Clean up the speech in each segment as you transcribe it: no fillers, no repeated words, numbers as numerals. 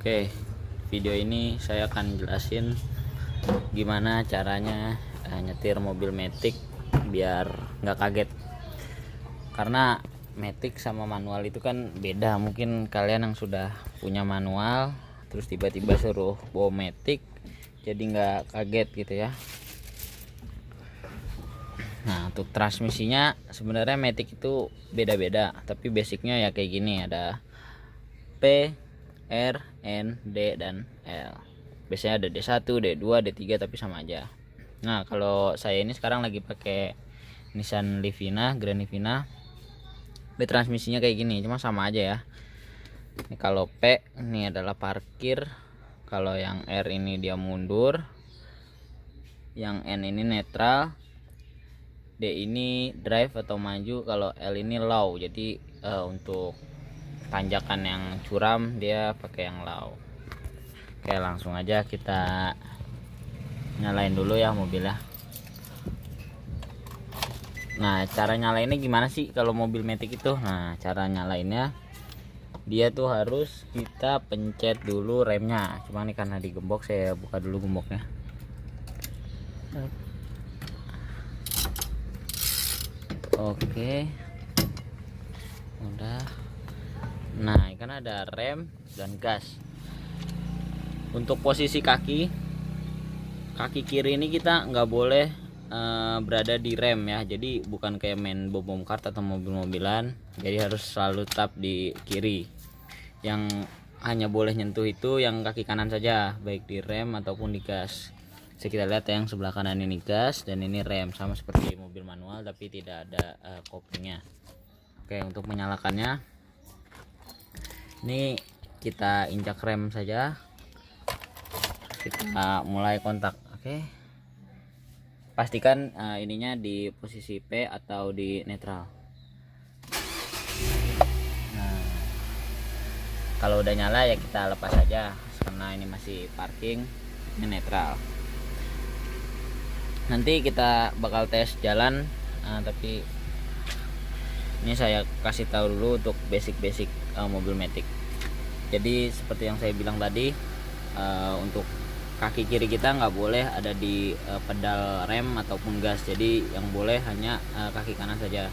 Oke, video ini saya akan jelasin gimana caranya nyetir mobil Matic biar nggak kaget. Karena Matic sama manual itu kan beda. Mungkin kalian yang sudah punya manual terus tiba-tiba suruh bawa Matic, jadi nggak kaget gitu ya. Nah, untuk transmisinya sebenarnya Matic itu beda-beda, tapi basicnya ya kayak gini, ada P, R, N, D, dan L. Biasanya ada D1, D2, D3 tapi sama aja. Nah, kalau saya ini sekarang lagi pakai Nissan Livina, Grand Livina. Transmisinya kayak gini, cuma sama aja ya. Ini kalau P ini adalah parkir, kalau yang R ini dia mundur, yang N ini netral, D ini drive atau maju, kalau L ini low. Jadi untuk tanjakan yang curam dia pakai yang low. Oke, langsung aja kita nyalain dulu ya mobilnya. Nah, cara nyalainnya gimana sih kalau mobil Matic itu? Nah, cara nyalainnya dia tuh harus kita pencet dulu remnya. Cuma nih karena digembok, saya buka dulu gemboknya. Oke, udah. Nah, kan ada rem dan gas. Untuk posisi kaki kiri ini kita nggak boleh berada di rem ya. Jadi bukan kayak main bom kart atau mobil-mobilan. Jadi harus selalu tap di kiri. Yang hanya boleh nyentuh itu yang kaki kanan saja, baik di rem ataupun di gas. Jadi kita lihat yang sebelah kanan ini gas dan ini rem, sama seperti mobil manual tapi tidak ada koplingnya. Oke, untuk menyalakannya ini kita injak rem saja, kita mulai kontak. Oke, pastikan ininya di posisi P atau di netral. Nah, kalau udah nyala ya kita lepas saja, karena ini masih parking, ini netral. Nanti kita bakal tes jalan, tapi ini saya kasih tahu dulu untuk basic mobil Matic. Jadi seperti yang saya bilang tadi, untuk kaki kiri kita nggak boleh ada di pedal rem ataupun gas. Jadi yang boleh hanya kaki kanan saja.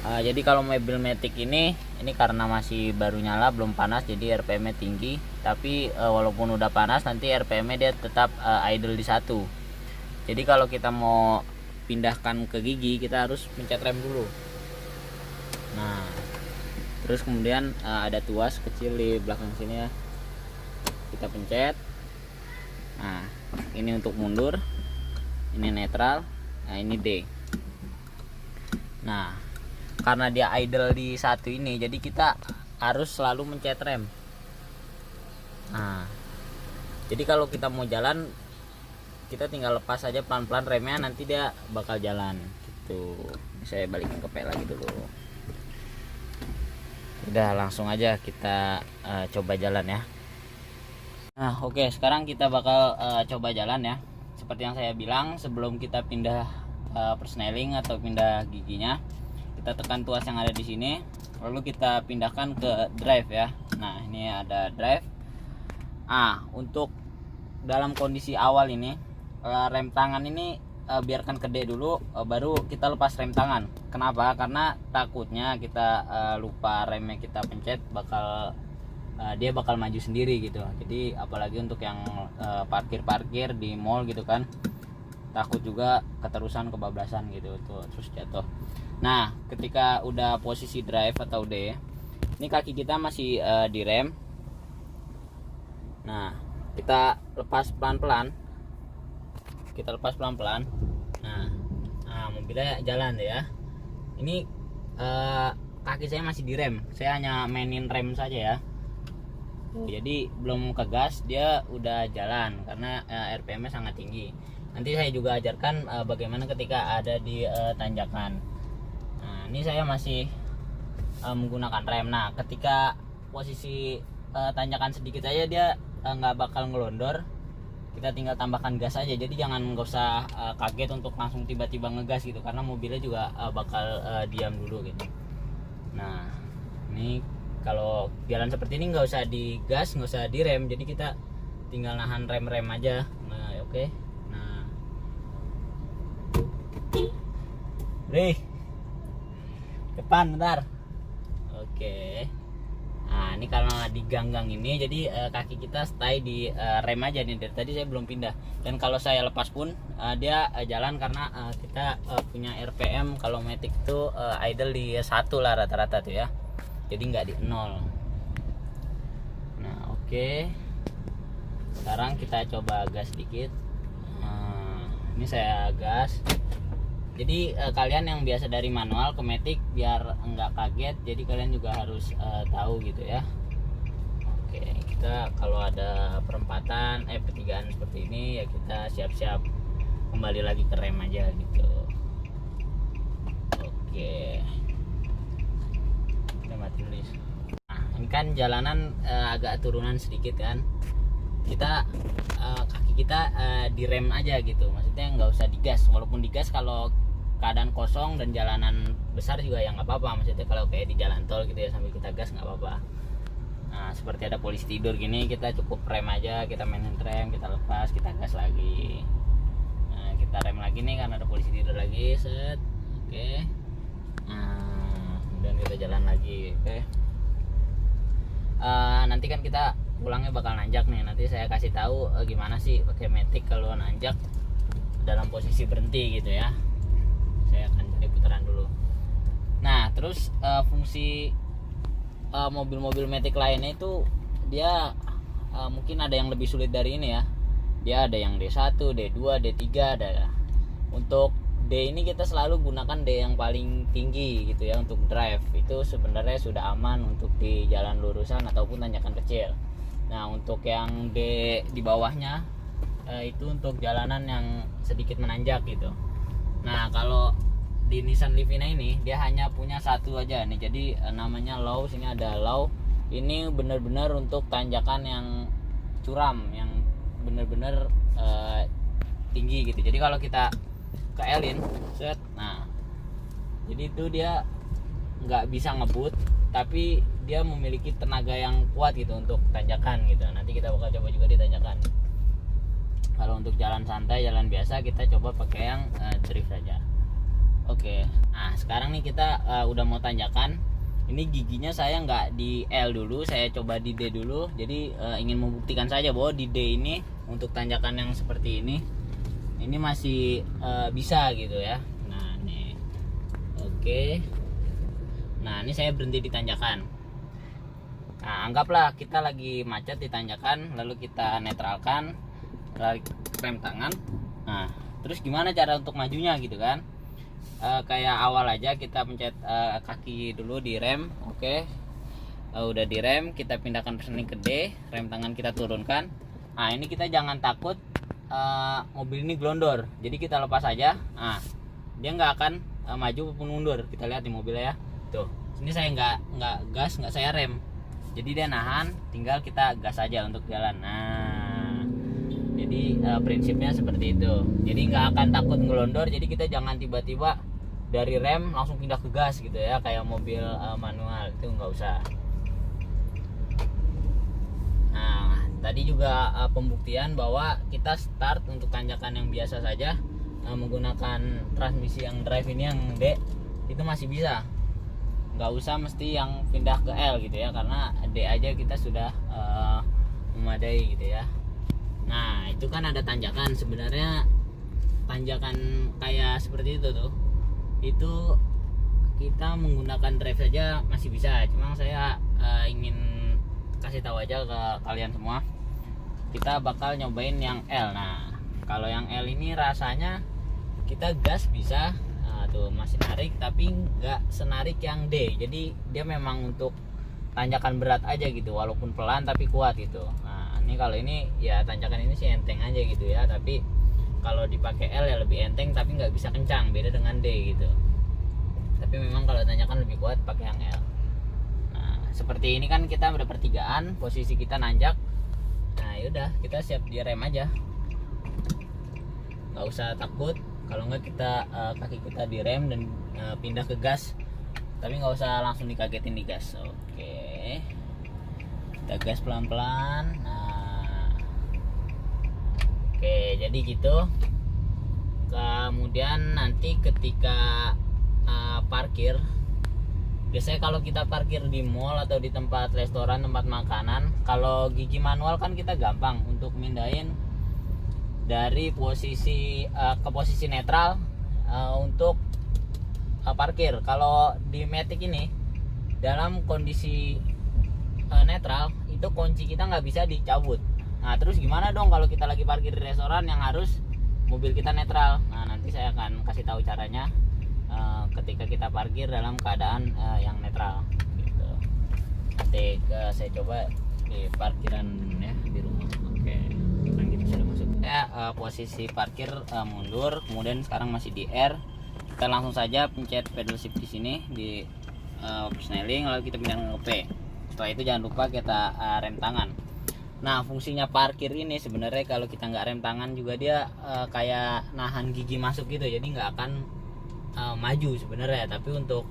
Jadi kalau mobil Matic ini karena masih baru nyala, belum panas, jadi RPM-nya tinggi. Tapi walaupun udah panas, nanti RPM-nya dia tetap idle di 1. Jadi kalau kita mau pindahkan ke gigi, kita harus pencet rem dulu. Nah, terus kemudian ada tuas kecil di belakang sini ya, kita pencet. Nah, ini untuk mundur, ini netral, nah ini D. Nah, karena dia idle di 1 ini, jadi kita harus selalu mencet rem. Nah, jadi kalau kita mau jalan, kita tinggal lepas aja pelan-pelan remnya, nanti dia bakal jalan gitu. Saya balikin ke P lagi dulu. Udah, langsung aja kita coba jalan ya. Nah, oke, sekarang kita bakal coba jalan ya. Seperti yang saya bilang, sebelum kita pindah persneling atau pindah giginya, kita tekan tuas yang ada di sini, lalu kita pindahkan ke drive ya. Nah, ini ada drive. Untuk dalam kondisi awal ini, rem tangan ini biarkan gede dulu, baru kita lepas rem tangan. Kenapa? Karena takutnya kita lupa remnya kita pencet, dia bakal maju sendiri gitu. Jadi apalagi untuk yang parkir di mall gitu kan, takut juga keterusan kebablasan gitu tuh, terus jatuh. Nah, ketika udah posisi drive atau D, ini kaki kita masih di rem. Nah, kita lepas pelan-pelan. Nah, mobilnya jalan ya. Ini kaki saya masih di rem, saya hanya mainin rem saja ya. Jadi belum ke gas, dia udah jalan karena RPM-nya sangat tinggi. Nanti saya juga ajarkan bagaimana ketika ada di tanjakan. Nah, ini saya masih menggunakan rem. Nah, ketika posisi tanjakan sedikit aja, dia nggak bakal ngelondor. Kita tinggal tambahkan gas aja. Jadi nggak usah kaget untuk langsung tiba-tiba ngegas gitu, karena mobilnya juga bakal diam dulu gitu. Nah, ini Kalau jalan seperti ini nggak usah digas, nggak usah direm, jadi kita tinggal nahan rem aja. Nah oke. Nah depan bentar. Oke. Nah ini karena di gang-gang ini, jadi kaki kita stay di rem aja nih. Dari tadi saya belum pindah. Dan kalau saya lepas pun dia jalan, karena kita punya RPM kalau Matic itu idle di 1 lah rata-rata tuh ya. Jadi nggak di 0. Nah oke. Sekarang kita coba gas sedikit. Ini saya gas. Jadi kalian yang biasa dari manual ke Matic, biar nggak kaget, jadi kalian juga harus tahu gitu ya. Oke, kita kalau ada perempatan pertigaan seperti ini ya, kita siap-siap kembali lagi ke rem aja gitu. Oke, kita mati dulu. Nah ini kan jalanan agak turunan sedikit kan, kita kaki kita direm aja gitu, maksudnya nggak usah digas. Walaupun digas kalau keadaan kosong dan jalanan besar juga ya nggak apa-apa, maksudnya kalau kayak di jalan tol gitu ya sambil kita gas nggak apa-apa. Nah seperti ada polisi tidur gini, kita cukup rem aja, kita mainin rem, kita lepas, kita gas lagi. Nah kita rem lagi nih karena ada polisi tidur lagi, set. Oke. Nah kemudian kita jalan lagi. Oke. Nanti kan kita pulangnya bakal nanjak nih, nanti saya kasih tahu gimana sih pakai Matic kalau nanjak dalam posisi berhenti gitu ya. Saya akan cari putaran dulu. Nah terus fungsi mobil-mobil Matic lainnya itu dia mungkin ada yang lebih sulit dari ini ya. Dia ada yang D1, D2, D3 ada. Untuk D ini kita selalu gunakan D yang paling tinggi gitu ya untuk drive. Itu sebenarnya sudah aman untuk di jalan lurusan ataupun tanjakan kecil. Nah untuk yang D di bawahnya itu untuk jalanan yang sedikit menanjak gitu. Nah kalau di Nissan Livina ini dia hanya punya satu aja nih, jadi namanya low. Sini ada low. Ini benar-benar untuk tanjakan yang curam, yang benar-benar tinggi gitu. Jadi kalau kita ke L-in, set, nah jadi itu dia nggak bisa ngebut, tapi dia memiliki tenaga yang kuat gitu untuk tanjakan gitu. Nanti kita bakal coba juga di tanjakan. Kalau untuk jalan santai, jalan biasa, kita coba pakai yang drift saja. Oke, nah sekarang nih kita udah mau tanjakan. Ini giginya saya nggak di L dulu, saya coba di D dulu. Jadi ingin membuktikan saja bahwa di D ini untuk tanjakan yang seperti ini masih bisa gitu ya. Nah nih, oke. Nah ini saya berhenti di tanjakan. Nah anggaplah kita lagi macet di tanjakan, lalu kita netralkan, rem tangan. Nah terus gimana cara untuk majunya gitu kan? Kayak awal aja kita pencet kaki dulu di rem. Oke. Udah di rem, kita pindahkan persneling ke D, rem tangan kita turunkan. Nah ini kita jangan takut mobil ini gelondor, jadi kita lepas aja. Nah dia nggak akan maju maupun mundur. Kita lihat di mobilnya ya, tuh ini saya nggak gas, nggak saya rem, jadi dia nahan, tinggal kita gas aja untuk jalan. Nah jadi prinsipnya seperti itu, jadi nggak akan takut ngelondor. Jadi kita jangan tiba-tiba dari rem langsung pindah ke gas gitu ya, kayak mobil manual, itu nggak usah. Nah tadi juga pembuktian bahwa kita start untuk tanjakan yang biasa saja menggunakan transmisi yang drive ini, yang D, itu masih bisa. Nggak usah mesti yang pindah ke L gitu ya, karena D aja kita sudah memadai gitu ya. Nah itu kan ada tanjakan, sebenarnya tanjakan kayak seperti itu tuh, itu kita menggunakan drive saja masih bisa. Cuma saya ingin kasih tahu aja ke kalian semua, kita bakal nyobain yang L. Nah kalau yang L ini rasanya kita gas bisa, tuh masih narik, tapi nggak senarik yang D. Jadi dia memang untuk tanjakan berat aja gitu, walaupun pelan tapi kuat gitu. Nah ini kalau ini ya tanjakan ini sih enteng aja gitu ya, tapi kalau dipakai L ya lebih enteng tapi nggak bisa kencang, beda dengan D gitu. Tapi memang kalau tanjakan lebih kuat pakai yang L. Nah seperti ini kan kita udah pertigaan, posisi kita nanjak. Nah yaudah kita siap di rem aja, nggak usah takut. Kalau nggak kita kaki kita direm dan pindah ke gas, tapi nggak usah langsung dikagetin di gas. Oke. kita gas pelan-pelan. Nah, oke, jadi gitu. Kemudian nanti ketika parkir, biasanya kalau kita parkir di mall atau di tempat restoran, tempat makanan, kalau gigi manual kan kita gampang untuk mindahin dari posisi ke posisi netral untuk parkir. Kalau di Matic ini dalam kondisi netral itu kunci kita nggak bisa dicabut. Nah, terus gimana dong kalau kita lagi parkir di restoran yang harus mobil kita netral? Nah, nanti saya akan kasih tahu caranya ketika kita parkir dalam keadaan yang netral gitu. Nanti saya coba di parkiran ya di rumah. Oke, sekarang kita sudah masuk ya, posisi parkir mundur, kemudian sekarang masih di R. Kita langsung saja pencet pedal shift di sini di persneling, lalu kita pindah ke P. Setelah itu jangan lupa kita rem tangan. Nah, fungsinya parkir ini sebenarnya kalau kita nggak rem tangan juga dia kayak nahan gigi masuk gitu, jadi nggak akan maju sebenarnya, tapi untuk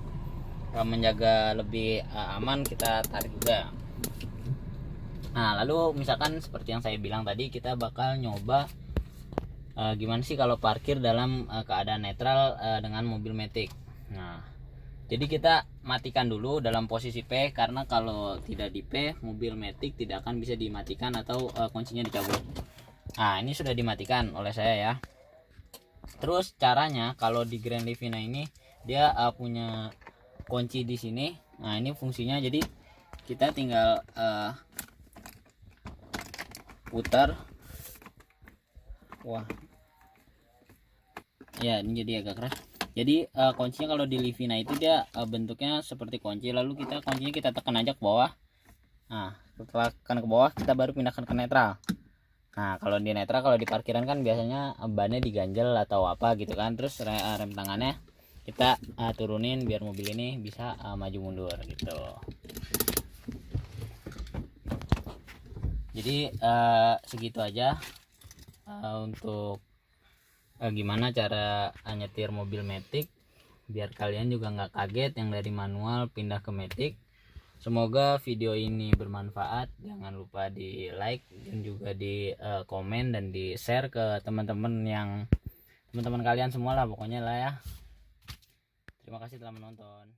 menjaga lebih aman kita tarik juga. Nah, lalu misalkan seperti yang saya bilang tadi, kita bakal nyoba gimana sih kalau parkir dalam keadaan netral dengan mobil Matic. Nah, jadi kita matikan dulu dalam posisi P, karena kalau tidak di P mobil Matic tidak akan bisa dimatikan atau kuncinya dicabut. Nah, ini sudah dimatikan oleh saya ya. Terus caranya kalau di Grand Livina ini dia punya kunci di sini. Nah, ini fungsinya, jadi kita tinggal putar. Wah, ya ini jadi agak keras. Jadi kuncinya kalau di Livina itu dia bentuknya seperti kunci, lalu kuncinya kita tekan aja ke bawah. Nah, setelah tekan ke bawah kita baru pindahkan ke netral. Nah, kalau di netral, kalau di parkiran kan biasanya bannya diganjel atau apa gitu kan, terus rem tangannya kita turunin biar mobil ini bisa maju mundur gitu. Jadi segitu aja untuk gimana cara nyetir mobil Matic, biar kalian juga nggak kaget yang dari manual pindah ke Matic. Semoga video ini bermanfaat. Jangan lupa di like dan juga di komen dan di share ke teman-teman kalian semua lah pokoknya lah ya. Terima kasih telah menonton.